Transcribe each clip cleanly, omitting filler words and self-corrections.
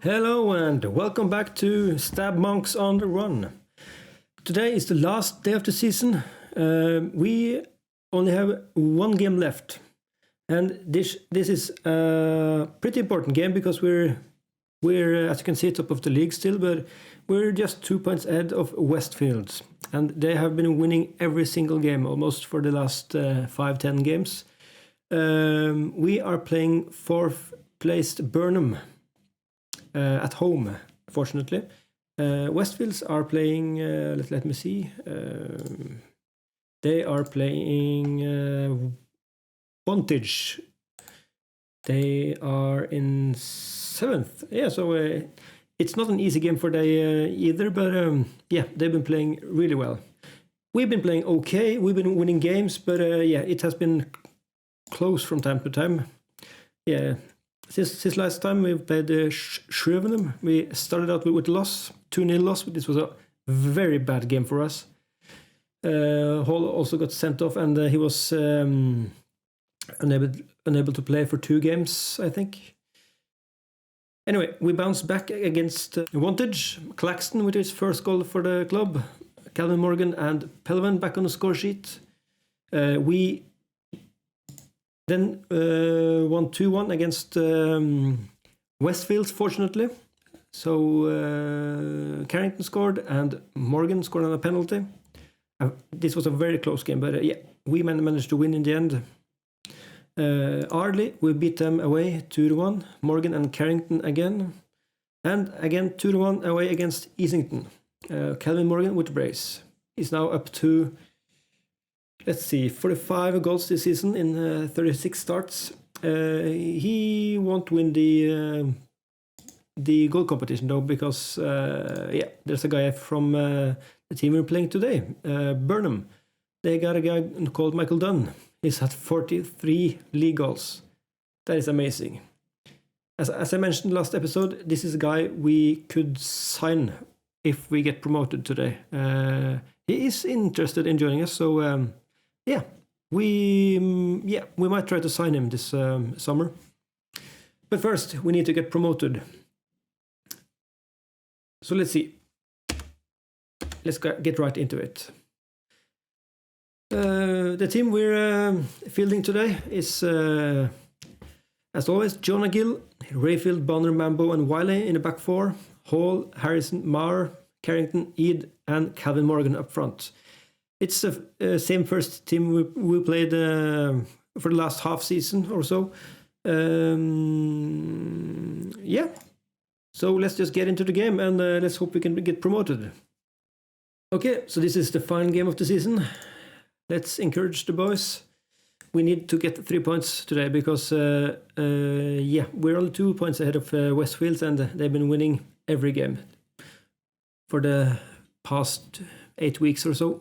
Hello and welcome back to Stabmonks On The Run. Today is the last day of the season. We only have one game left. And this is a pretty important game because we're as you can see, top of the league still, but we're just 2 points ahead of Westfields. And they have been winning every single game almost for the last 5-10 games. We are playing 4th placed Burnham at home, fortunately. Westfields are playing, let me see, they are playing Vantage. They are in 7th. Yeah, so it's not an easy game for they either, but yeah, they've been playing really well. We've been playing okay, we've been winning games, but yeah, it has been close from time to time. Yeah. Since last time we played Shrewvenham, we started out with a loss, 2-0 loss, but this was a very bad game for us. Hall also got sent off, and he was unable to play for 2 games, I think. Anyway, we bounced back against Vantage. Claxton with his first goal for the club. Calvin Morgan and Pelvin back on the score sheet. We then won 2-1 against Westfields, fortunately. So Carrington scored and Morgan scored on a penalty. This was a very close game, but yeah, we managed to win in the end. Ardley, we beat them away 2-1. Morgan and Carrington again. And again 2-1 away against Easington. Calvin Morgan with brace. He's now up to, let's see, 45 goals this season in 36 starts. He won't win the goal competition though, because yeah, there's a guy from the team we're playing today, Burnham. They got a guy called Michael Dunn. He's had 43 league goals. That is amazing. As I mentioned last episode, this is a guy we could sign if we get promoted today. He is interested in joining us, so yeah, we might try to sign him this summer. But first, we need to get promoted. So let's see. Let's get right into it. The team we're fielding today is, as always, Jonah Gill, Rayfield, Bonner, Mambo, and Wiley in the back 4. Hall, Harrison, Marr, Carrington, Eid, and Calvin Morgan up front. It's the same first team we played for the last half season or so. Yeah. So let's just get into the game and let's hope we can get promoted. Okay, so this is the final game of the season. Let's encourage the boys. We need to get 3 points today because yeah, we're only 2 points ahead of Westfields, and they've been winning every game for the past 8 weeks or so.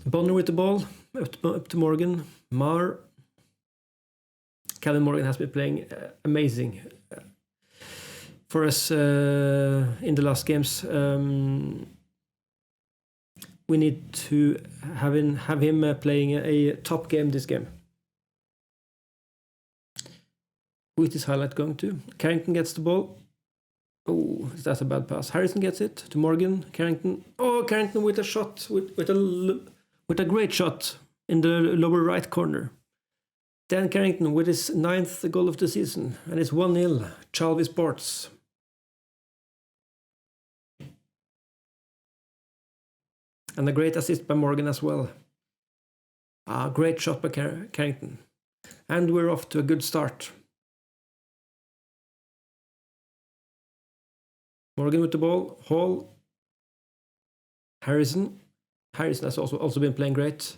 Bonner with the ball, up to Morgan. Marr. Calvin Morgan has been playing amazing for us in the last games. We need to have him playing a top game this game. Who is this highlight going to? Carrington gets the ball. Oh, that's a bad pass. Harrison gets it to Morgan. Carrington. Oh, Carrington with a shot, with a great shot in the lower right corner. Dan Carrington with his 9th goal of the season, and it's 1-0. Chalvey Sports. And a great assist by Morgan as well. Great shot by Carrington. And we're off to a good start. Morgan with the ball. Hall. Harrison. Harrison has also been playing great.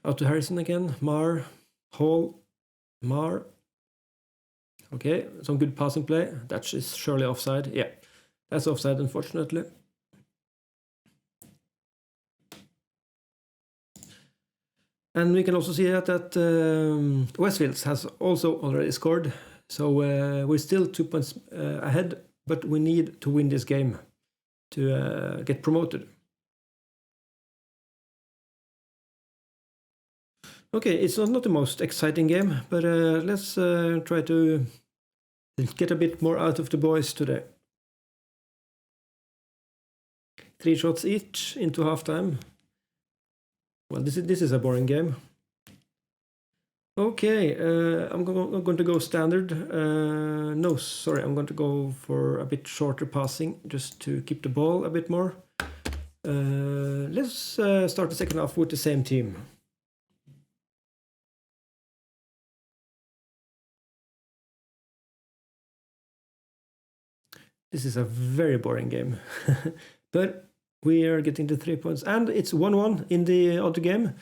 Out to Harrison again. Marr. Hall. Marr. Okay, some good passing play. That is surely offside. Yeah, that's offside, unfortunately. And we can also see that Westfields has also already scored. So we're still 2 points ahead, but we need to win this game to get promoted. Okay, it's not the most exciting game, but let's try to get a bit more out of the boys today. 3 shots each into halftime. Well, this is a boring game. Okay, I'm going to go standard. No, sorry, I'm going to go for a bit shorter passing just to keep the ball a bit more. Let's start the second half with the same team. This is a very boring game, but we are getting the 3 points, and it's 1-1 in the other game.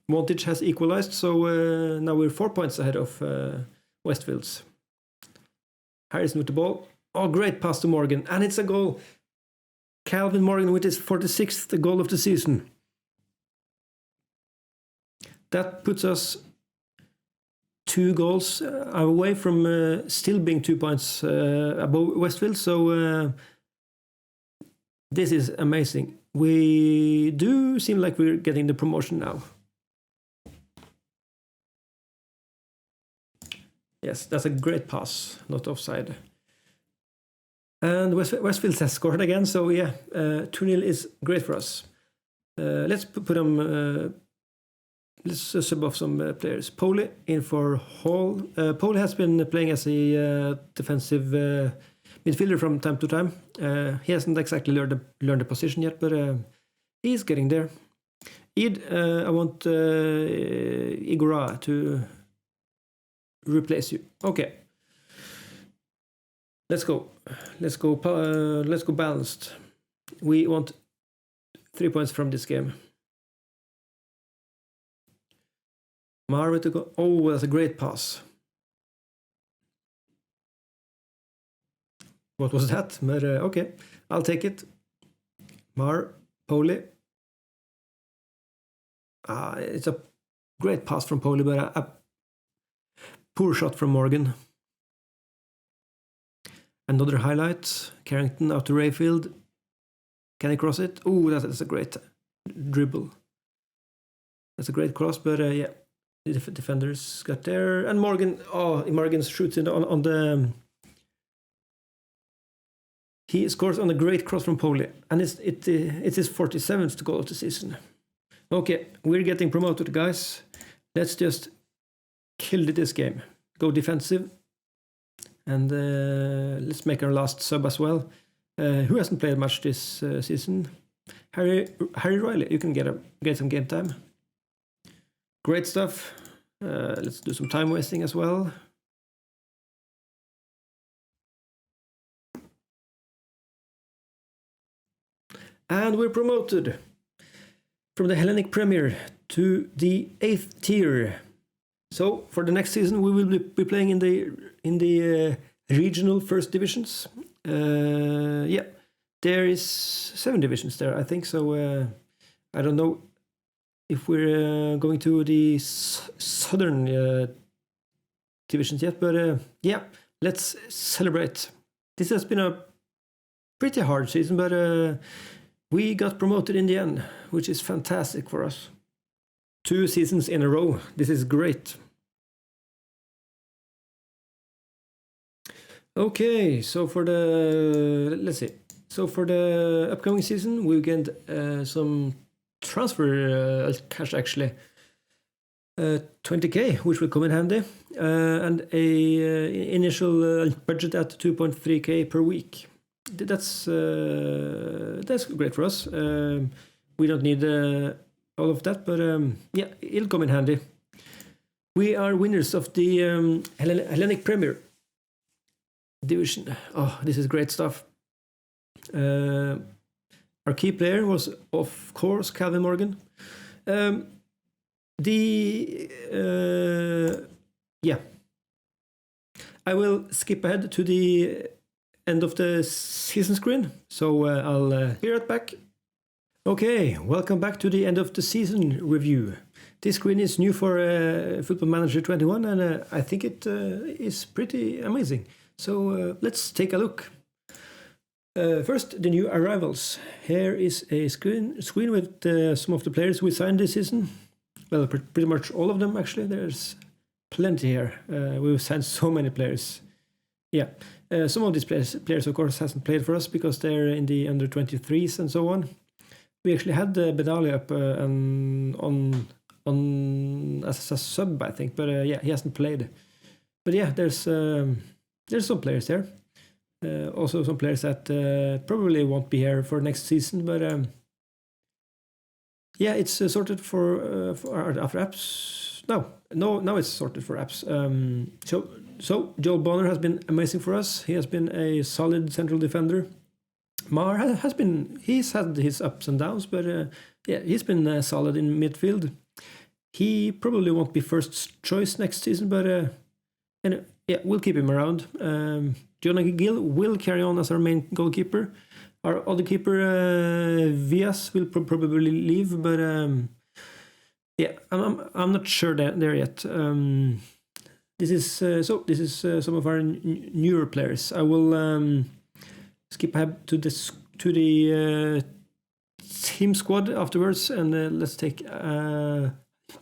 Montage has equalized, so now we're 4 points ahead of Westfields. Harrison with the ball. Oh, great pass to Morgan, and it's a goal. Calvin Morgan with his 46th goal of the season. That puts us 2 goals away from still being 2 points above Westfield, so this is amazing. We do seem like we're getting the promotion now. Yes, that's a great pass, not offside. And Westfields has scored again, so yeah, 2-0 is great for us. Let's put them. Let's sub off some players. Poli in for Hall. Poli has been playing as a defensive midfielder from time to time. He hasn't exactly learned the position yet, but he's getting there. I want Igora to replace you. Okay. Let's go. Let's go balanced. We want 3 points from this game. Mar to go. Oh, that's a great pass. What was that? But, okay, I'll take it. Mar, Poli. It's a great pass from Poli, but a poor shot from Morgan. Another highlight. Carrington out to Rayfield. Can he cross it? Oh, that's a great dribble. That's a great cross, but yeah. The defenders got there, and Morgan shoots in on the. He scores on a great cross from Poli, and it's his 47th goal of the season. Okay, we're getting promoted, guys. Let's just kill this game. Go defensive, and let's make our last sub as well. Who hasn't played much this season? Harry Riley. You can get some game time. Great stuff. Let's do some time wasting as well. And we're promoted from the Hellenic Premier to the 8th tier. So for the next season, we will be playing in the regional first divisions. Yeah, there is 7 divisions there, I think. So I don't know if we're going to the southern divisions yet, but yeah, let's celebrate. This has been a pretty hard season, but we got promoted in the end, which is fantastic for us. 2 seasons in a row. This is great. Okay, so for the upcoming season, we get some transfer cash actually. 20k, which will come in handy, and a initial budget at 2.3k per week. That's great for us. We don't need all of that, but yeah, it'll come in handy. We are winners of the Hellenic Premier Division. Oh, this is great stuff. Our key player was, of course, Calvin Morgan. Yeah, I will skip ahead to the end of the season screen, so I'll be right back. Okay, welcome back to the end of the season review. This screen is new for Football Manager 21, and I think it is pretty amazing. So let's take a look. First, the new arrivals. Here is a screen with some of the players we signed this season. Well, pretty much all of them actually. There's plenty here. We've signed so many players. Yeah, some of these players of course hasn't played for us because they're in the under 23s and so on. We actually had Benali up on as a sub, I think, but yeah, he hasn't played. But yeah, there's some players there. Also some players that probably won't be here for next season, but yeah, it's sorted for after apps. No, it's sorted for apps. So Joel Bonner has been amazing for us. He has been a solid central defender. Mar he's had his ups and downs, but yeah, he's been solid in midfield. He probably won't be first choice next season, but and yeah, we'll keep him around. Jonah Gill will carry on as our main goalkeeper. Our other keeper, Vias, will probably leave, but yeah, I'm not sure there yet. This is some of our newer players. I will skip ahead to the team squad afterwards, and let's take a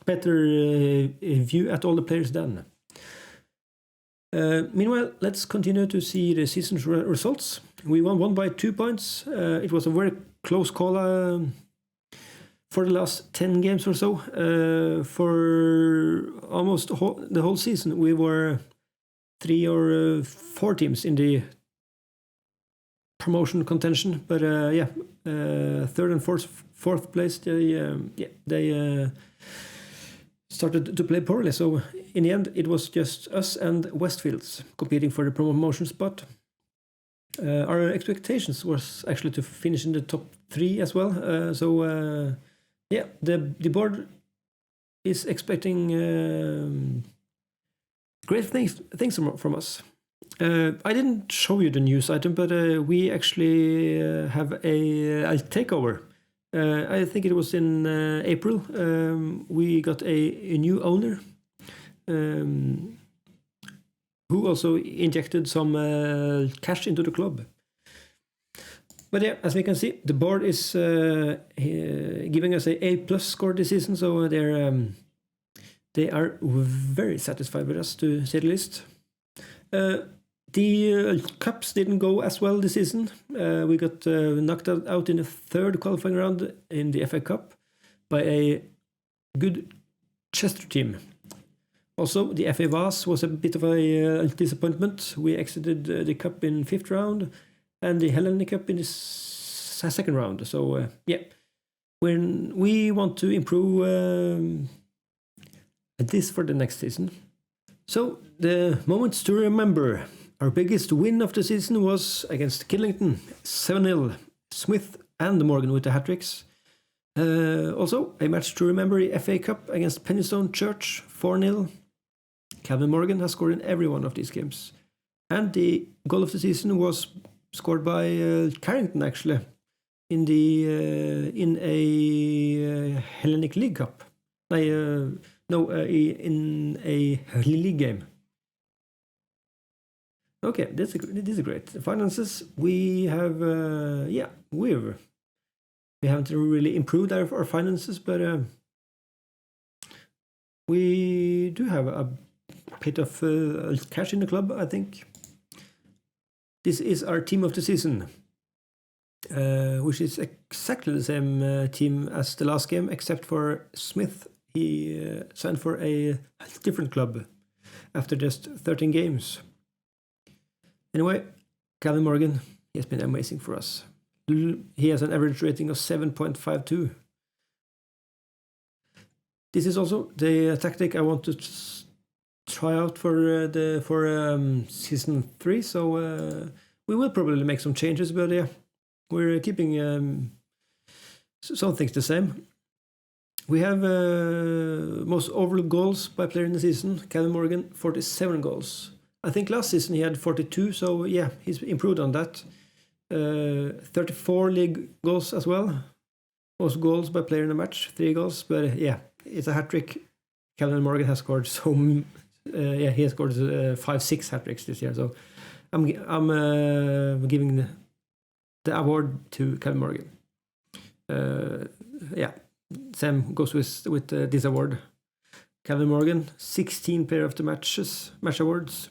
better view at all the players then. Meanwhile, let's continue to see the season's results. We won by 2 points. It was a very close call for the last 10 games or so. For almost the whole season, we were 3 or 4 teams in the promotion contention. But yeah, third and fourth place, they started to play poorly. So in the end, it was just us and Westfields competing for the promotion spot. Our expectations was actually to finish in the top 3 as well. Yeah, the board is expecting great things from us. I didn't show you the news item, but we actually have a takeover. I think it was in April. We got a new owner who also injected some cash into the club. But yeah, as we can see, the board is giving us a A+ score this season, so they are very satisfied with us, to say the least. The cups didn't go as well this season. We got knocked out in the third qualifying round in the FA Cup by a good Chester team. Also, the FA Vase was a bit of a disappointment. We exited the cup in 5th round and the Hellenic Cup in the 2nd round. So yeah, when we want to improve this for the next season. So the moments to remember. Our biggest win of the season was against Killington, 7-0. Smith and Morgan with the hat-tricks. Also, a match to remember, the FA Cup against Penistone Church, 4-0. Calvin Morgan has scored in every one of these games. And the goal of the season was scored by Carrington, actually, in a Hellenic League Cup. In a league game. Okay, this is great. The finances, we have, we haven't really improved our finances, but we do have a bit of cash in the club, I think. This is our team of the season, which is exactly the same team as the last game, except for Smith. He signed for a different club after just 13 games. Anyway, Calvin Morgan, he has been amazing for us. He has an average rating of 7.52. This is also the tactic I want to try out for season 3. So we will probably make some changes, but yeah, we're keeping some things the same. We have most overall goals by player in the season. Calvin Morgan, 47 goals. I think last season he had 42, so yeah, he's improved on that. 34 league goals as well. Most goals by player in a match, 3 goals. But yeah, it's a hat-trick. Calvin Morgan has scored he has scored 5-6 hat-tricks this year. So I'm giving the award to Calvin Morgan. Yeah, same goes with this award. Calvin Morgan, 16 Player of the Match awards.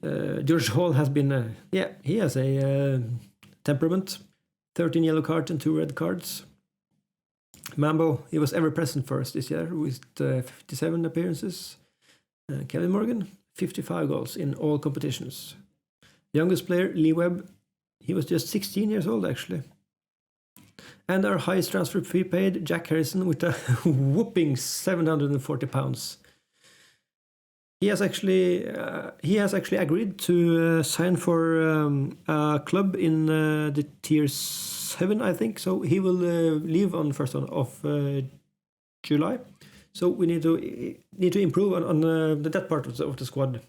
George Hall has been, he has a temperament. 13 yellow cards and 2 red cards. Mambo, he was ever present for us this year with 57 appearances. Kevin Morgan, 55 goals in all competitions. Youngest player, Lee Webb, he was just 16 years old actually. And our highest transfer fee paid, Jack Harrison, with a whooping £740. He has actually agreed to sign for a club in the tier 7, I think. So he will leave on 1st of July. So we need to improve on that part of the squad.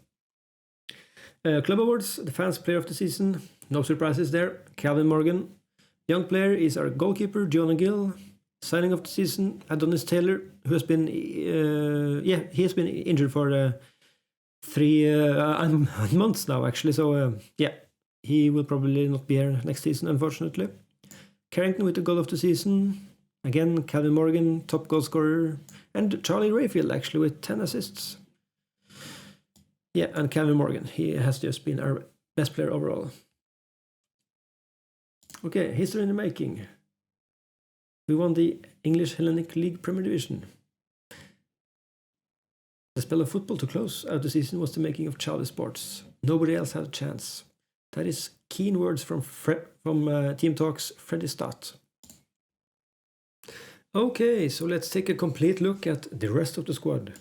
Club awards: the fans player of the season. No surprises there. Calvin Morgan. Young player is our goalkeeper, Jonah Gill. Signing of the season: Adonis Taylor, who has been he has been injured for 3 months now actually. So he will probably not be here next season, unfortunately. Carrington with the goal of the season. Again, Calvin Morgan, top goal scorer. And Charlie Rayfield actually with 10 assists. Yeah, and Calvin Morgan, he has just been our best player overall. Okay, history in the making. We won the English Hellenic League Premier Division. The spell of football to close out the season was the making of Chalvey Sports. Nobody else had a chance. That is keen words from Team Talk's Freddie Stott. Okay, so let's take a complete look at the rest of the squad.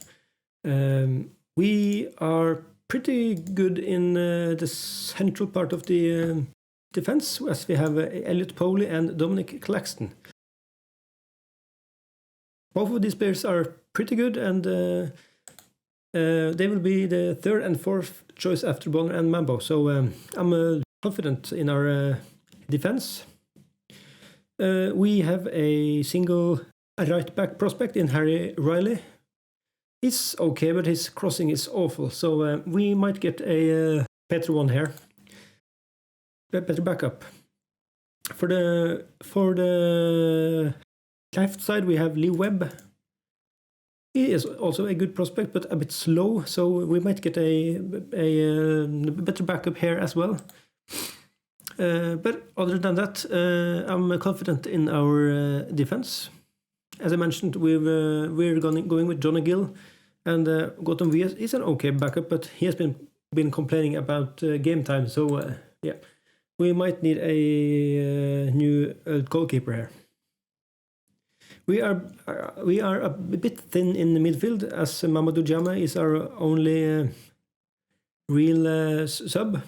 We are pretty good in the central part of the defense, as we have Elliot Powley and Dominic Claxton. Both of these players are pretty good, and they will be the 3rd and 4th choice after Bonner and Mambo. So I'm confident in our defense. We have a single right back prospect in Harry Riley. He's okay, but his crossing is awful. So we might get a better one here. Better backup. For the left side, we have Lee Webb. He is also a good prospect, but a bit slow. So we might get a better backup here as well. But other than that, I'm confident in our defense. As I mentioned, we're going with Johnny Gill, and Gautam Vias is an okay backup, but he has been complaining about game time. So we might need a new goalkeeper here. We are a bit thin in the midfield, as Mamadou Jama is our only real sub.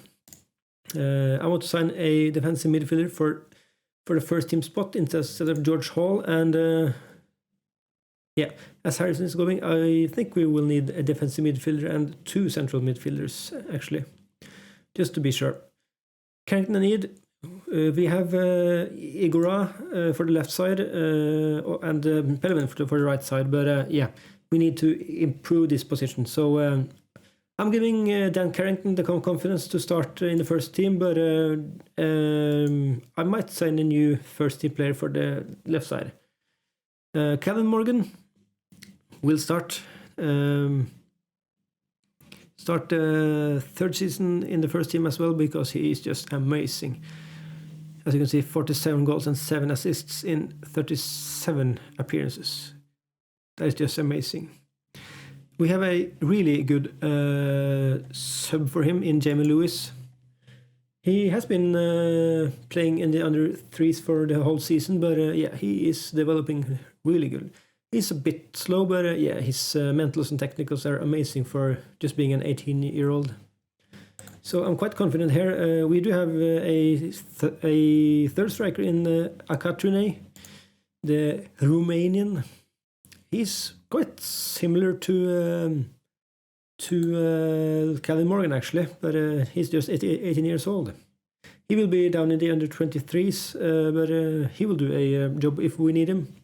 I want to sign a defensive midfielder for the first team spot instead of George Hall, and as Harrison is going, I think we will need a defensive midfielder and 2 central midfielders actually, just to be sure. Carrington and Eid, we have Igora for the left side and Pelevin for the right side, but we need to improve this position. So I'm giving Dan Carrington the confidence to start in the first team, but I might sign a new first team player for the left side. Calvin Morgan will start the 3rd season in the first team as well, because he is just amazing. As you can see, 47 goals and 7 assists in 37 appearances. That is just amazing. We have a really good sub for him in Jamie Lewis. He has been playing in the under 3s for the whole season, but he is developing really good. He's a bit slow, but his mentals and technicals are amazing for just being an 18-year-old. So I'm quite confident here. We do have a 3rd striker in Akatune, the Romanian. He's quite similar to Calvin Morgan actually, but he's just 18 years old. He will be down in the under 23s, but he will do a job if we need him.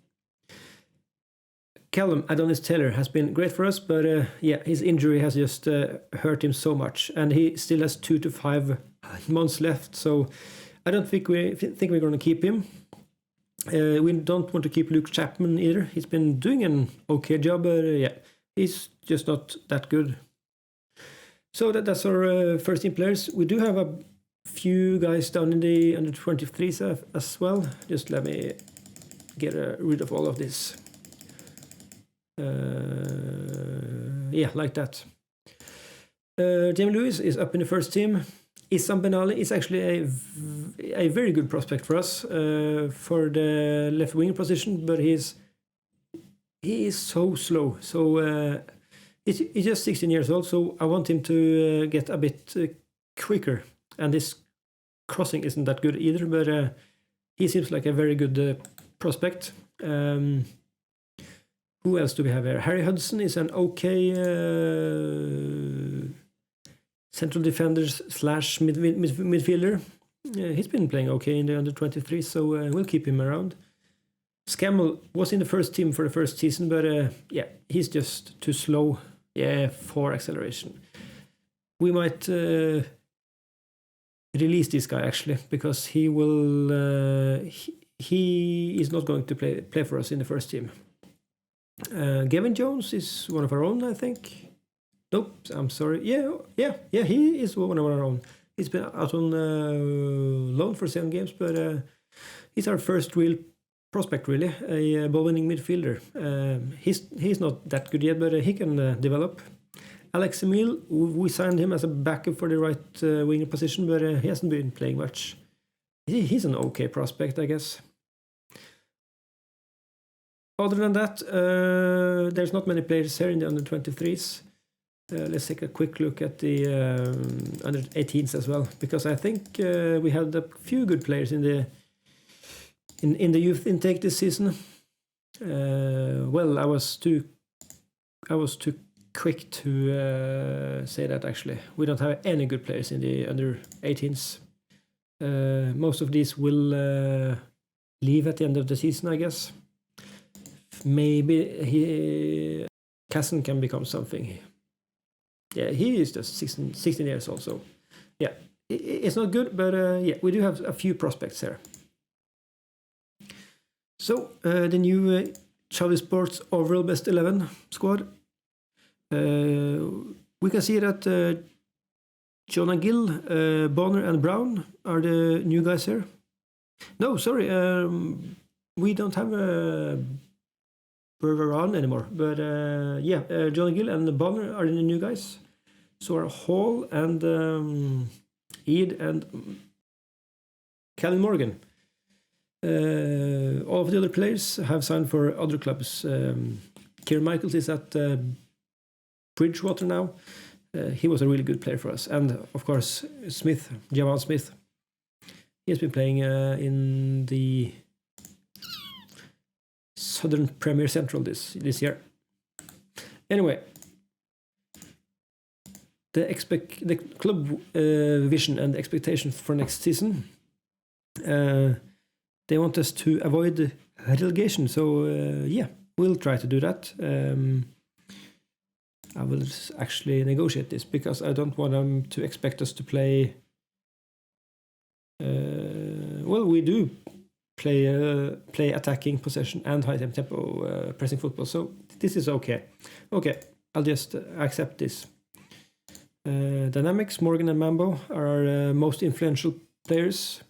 Callum Adonis Taylor has been great for us, but his injury has just hurt him so much, and he still has 2 to 5 months left. So I don't think we're going to keep him. We don't want to keep Luke Chapman either. He's been doing an okay job, but he's just not that good. So that's our first team players. We do have a few guys down in the under 23s as well. Just let me get rid of all of this. Yeah, like that. Jamie Lewis is up in the first team. Issam Benali is actually a very good prospect for us for the left wing position, but he is so slow. So he's just 16 years old, so I want him to get a bit quicker. And his crossing isn't that good either, but he seems like a very good prospect. Who else do we have here? Harry Hudson is an okay central defender / midfielder. He's been playing okay in the under 23, so we'll keep him around. Scammell was in the first team for the first season, but yeah, he's just too slow for acceleration. We might release this guy actually, because he will he is not going to play for us in the first team. Gavin Jones is one of our own, I think. Nope, I'm sorry. Yeah, he is one of our own. He's been out on loan for 7 games, but he's our first real prospect, really, a ball-winning midfielder. He's not that good yet, but he can develop. Alex Emile, we signed him as a backup for the right winger position, but he hasn't been playing much. He's an okay prospect, I guess. Other than that, there's not many players here in the under 23s. Let's take a quick look at the under 18s as well, because I think we had a few good players in the youth intake this season. Well, I was too quick to say that actually. We don't have any good players in the under 18s. Most of these will leave at the end of the season, I guess. Maybe Casson can become something. Yeah, he is just 16 years old, so yeah, it's not good, but yeah, we do have a few prospects here. So the new Chalvey Sports overall best 11 squad. We can see that Jonah Gill, Bonner and Brown are the new guys here. No, sorry, we don't have Burger anymore, but yeah, Jonah Gill and Bonner are the new guys. So are Hall and Eid and Callum Morgan. All of the other players have signed for other clubs. Kieran Michaels is at Bridgewater now. He was a really good player for us. And of course, Jamal Smith. He has been playing in the Southern Premier Central this year. Anyway, the club vision and expectations for next season. They want us to avoid relegation, so yeah, we'll try to do that. I will actually negotiate this because I don't want them to expect us to play. Well, we do play attacking possession and high tempo pressing football, so this is okay. Okay, I'll just accept this. Dynamics, Morgan and Mambo are our most influential players.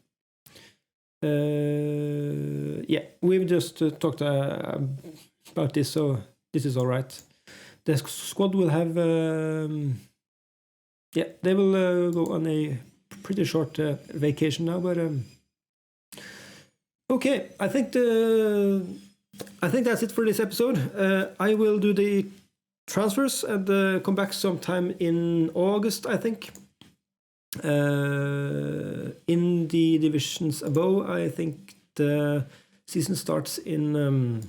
Yeah, we've just talked about this, so this is all right. The squad will have, yeah, they will go on a pretty short vacation now, but okay, I think that's it for this episode. I will do the transfers and come back sometime in August, I think. In the divisions above, I think the season starts in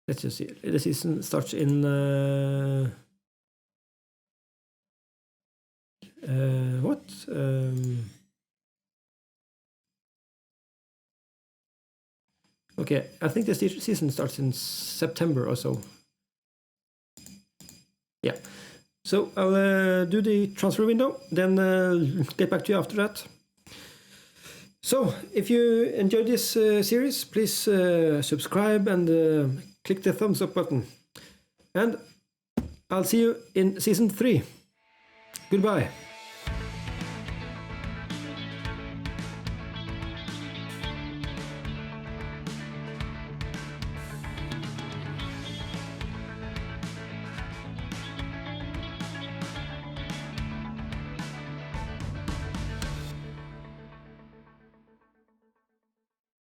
let's just see, the season starts in what okay, I think the season starts in September or so. Yeah. So I'll do the transfer window, then get back to you after that. So if you enjoyed this series, please subscribe and click the thumbs up button. And I'll see you in season 3. Goodbye.